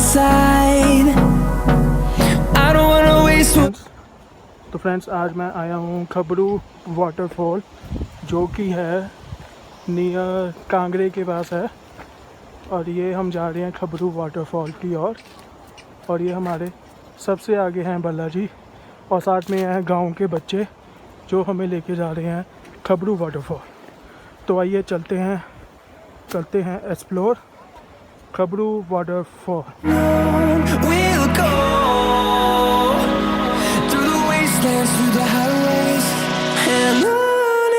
side. I don't wanna waste. तो friends, आज मैं आया हूँ खबरू वाटरफॉल, जो कि है नियर कांगड़े के पास है। और ये हम जा रहे हैं खबरू वाटरफॉल की ओर। और ये हमारे सबसे आगे हैं बालाजी, और साथ में हैं गांव के बच्चे जो हमें लेके जा रहे हैं खबरू वाटरफॉल। तो आइए चलते हैं explore Khabru waterfall. We'll go through the wastelands, through the highways, and on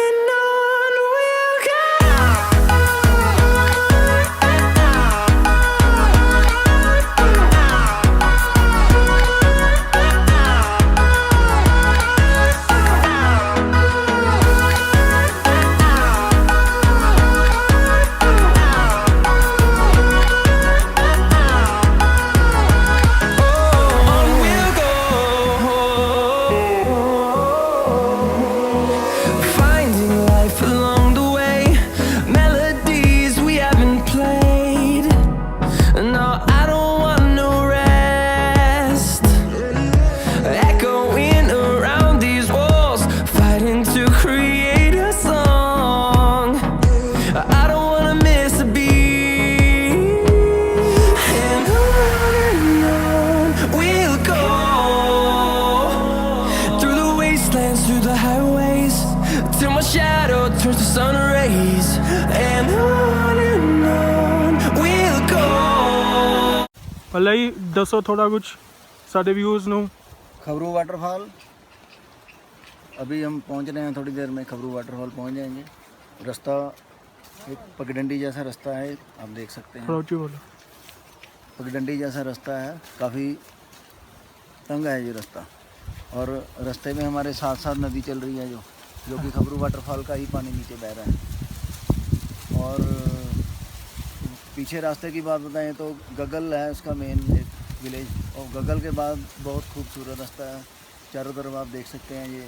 we'll go. भले दसो थोड़ा कुछ साढ़े व्यूज़ नू। खबरू वाटरफॉल अभी हम पहुंच रहे हैं, थोड़ी देर में खबरू वाटरफॉल पहुंच जाएंगे। रास्ता एक पगडंडी जैसा रास्ता है, आप देख सकते हैं। बोलो। पगडंडी जैसा रास्ता है, काफ़ी तंग है ये रास्ता। और रास्ते में हमारे साथ साथ नदी चल रही है जो कि खबरू वाटरफॉल का ही पानी नीचे बह रहा है। और पीछे रास्ते की बात बताएं तो गगल है उसका मेन एक विलेज, और गगल के बाद बहुत खूबसूरत रास्ता है। चारों तरफ आप देख सकते हैं, ये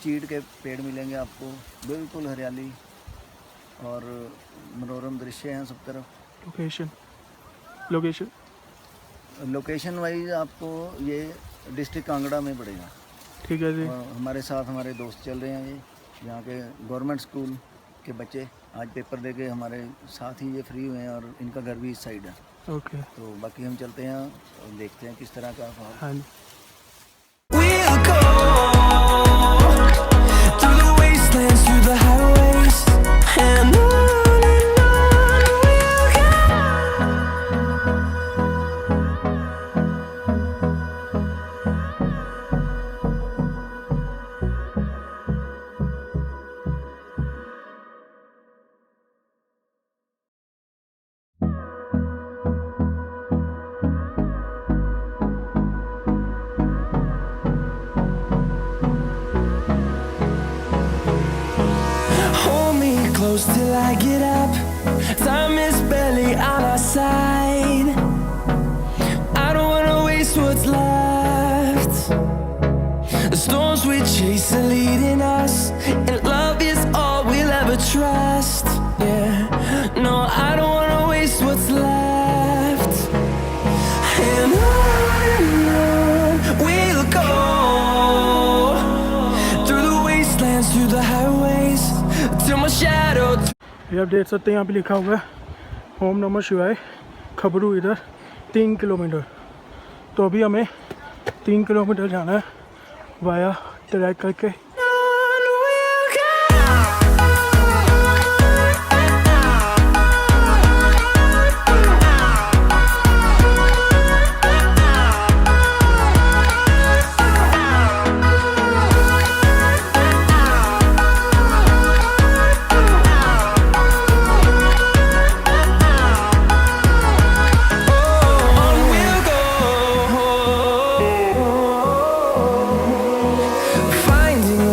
चीड़ के पेड़ मिलेंगे आपको, बिल्कुल हरियाली और मनोरम दृश्य हैं सब तरफ। लोकेशन वाइज आपको ये डिस्ट्रिक्ट कांगड़ा में पड़ेगा। ठीक है जी। और हमारे साथ हमारे दोस्त चल रहे हैं, ये यहाँ के गवर्नमेंट स्कूल के बच्चे आज पेपर देके हमारे साथ ही ये फ्री हुए हैं, और इनका घर भी इस साइड है। ओके। तो बाकी हम चलते हैं और देखते हैं किस तरह का माहौल। हाँ। We'll go through the wastelands, through the highways, and on we'll go. Till I get up, time is barely on our side. I don't wanna waste what's left. The storms we chase are leading us, and love is all we'll ever trust. Yeah, no, I don't wanna waste what's left. And on we'll go through the wastelands, through the highways, till my shadow. ये आप देख सकते हैं, यहाँ पे लिखा हुआ है ओम नमः शिवाय खबरू, इधर 3 किलोमीटर। तो अभी हमें 3 किलोमीटर जाना है वाया ट्रैक करके। Finding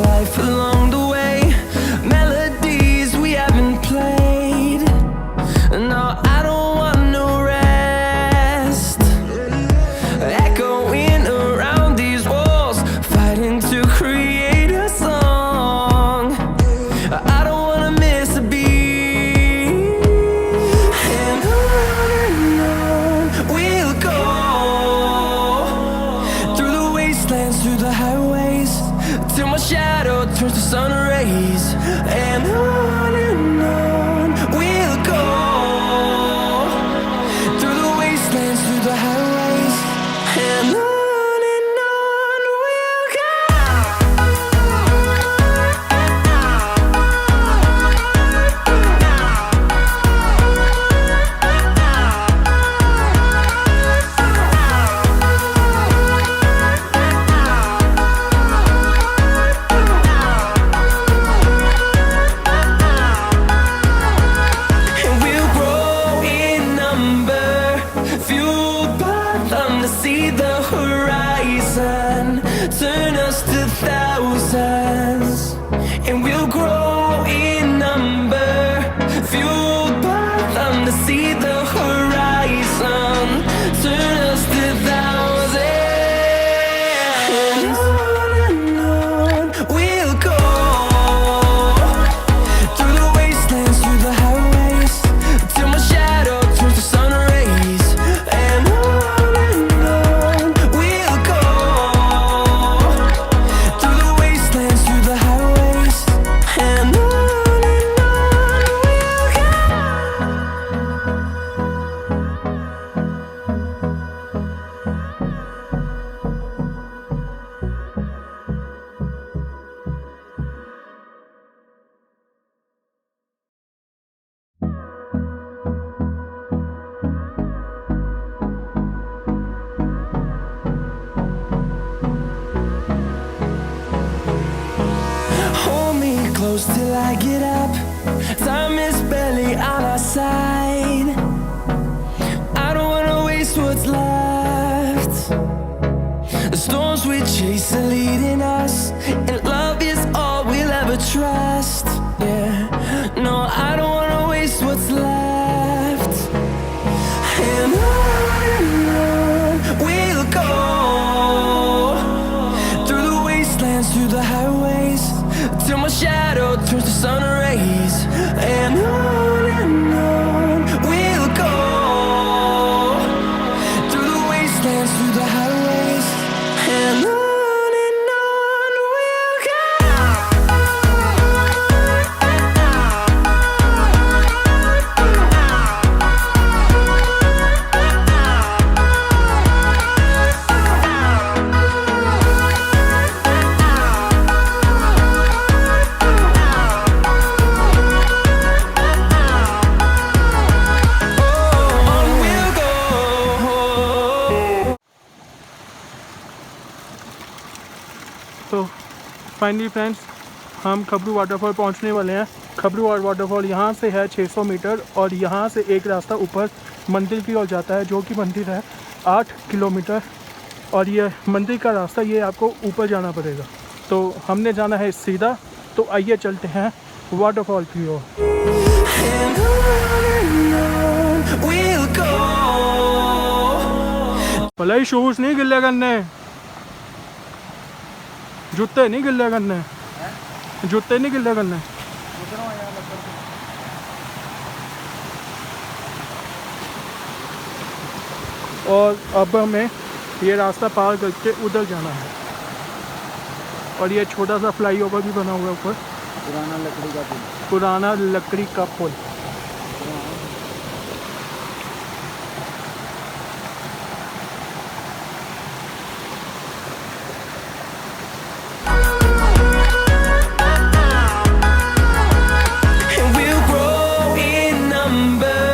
fueled by them to see the horizon, turn us to thousands, and we'll grow in number, fueled by them to see the horizon, turn us to thousands, and on we'll go, through the wastelands, through the highways, till my shadow turns to sun rays, and on we'll go, through the wastelands, through the highways, and on we'll go. Hold me close till I get up. Time is barely on our side. I don't wanna waste what's left. The storms we chase are leading us, and love is all we'll ever trust. Yeah, no, I don't wanna waste what's left. And on we'll go, through the wastelands, through the highways, till my shadow turns to sun rays, and on we'll go, through the wastelands, through the highways, and on we'll go. On we'll go. तो finally friends, हम खबरू waterfall पहुंचने वाले हैं। खबरू waterfall यहाँ से है 600 metre, और यहाँ से एक रास्ता ऊपर मंदिर की ओर जाता है, जो कि मंदिर है 8 किलोमीटर, और ये मंदिर का रास्ता ये आपको ऊपर जाना पड़ेगा। तो हमने जाना है सीधा, तो आइए चलते हैं वाटरफॉल की ओर। And on we'll go. भले शूज नहीं गिल्ले करने, जूते नहीं गिल्ले करने, जूते नहीं गिल्ले करने। और अब हमें ये रास्ता पार करके उधर जाना है, और ये छोटा सा फ्लाईओवर भी बना हुआ है ऊपर, पुराना लकड़ी का पुल। पुराना लकड़ी का पुल। And we'll grow in number,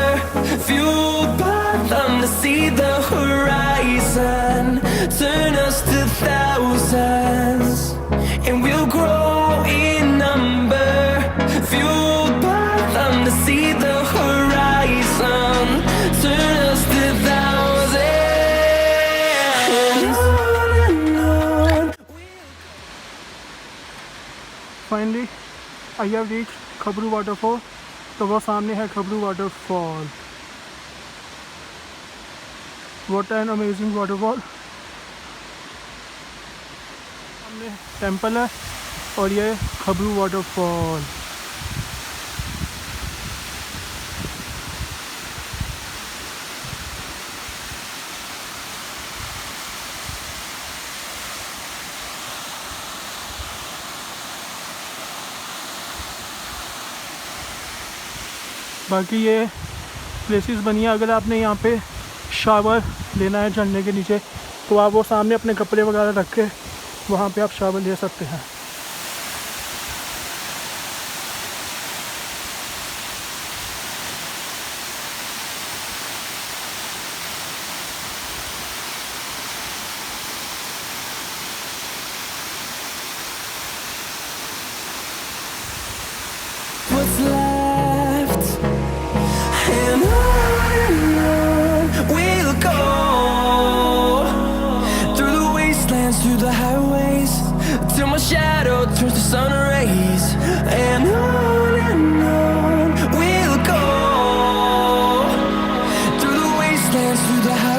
fueled by them to see the horizon, turn us to thousands. And we'll grow in number, fueled by them to see the horizon, turn us to thousands. And on. Finally I have reach Khabru waterfall. तो वो सामने है Khabru waterfall. What an amazing waterfall. सामने temple है, और ये खबरू waterfall. बाकी ये प्लेसेस बनी है, अगर आपने यहाँ पे शावर लेना है झरने के नीचे, तो आप वो सामने अपने कपड़े वगैरह रख के वहाँ पे आप शावर ले सकते हैं। What's left, and on we'll go. dance through the house.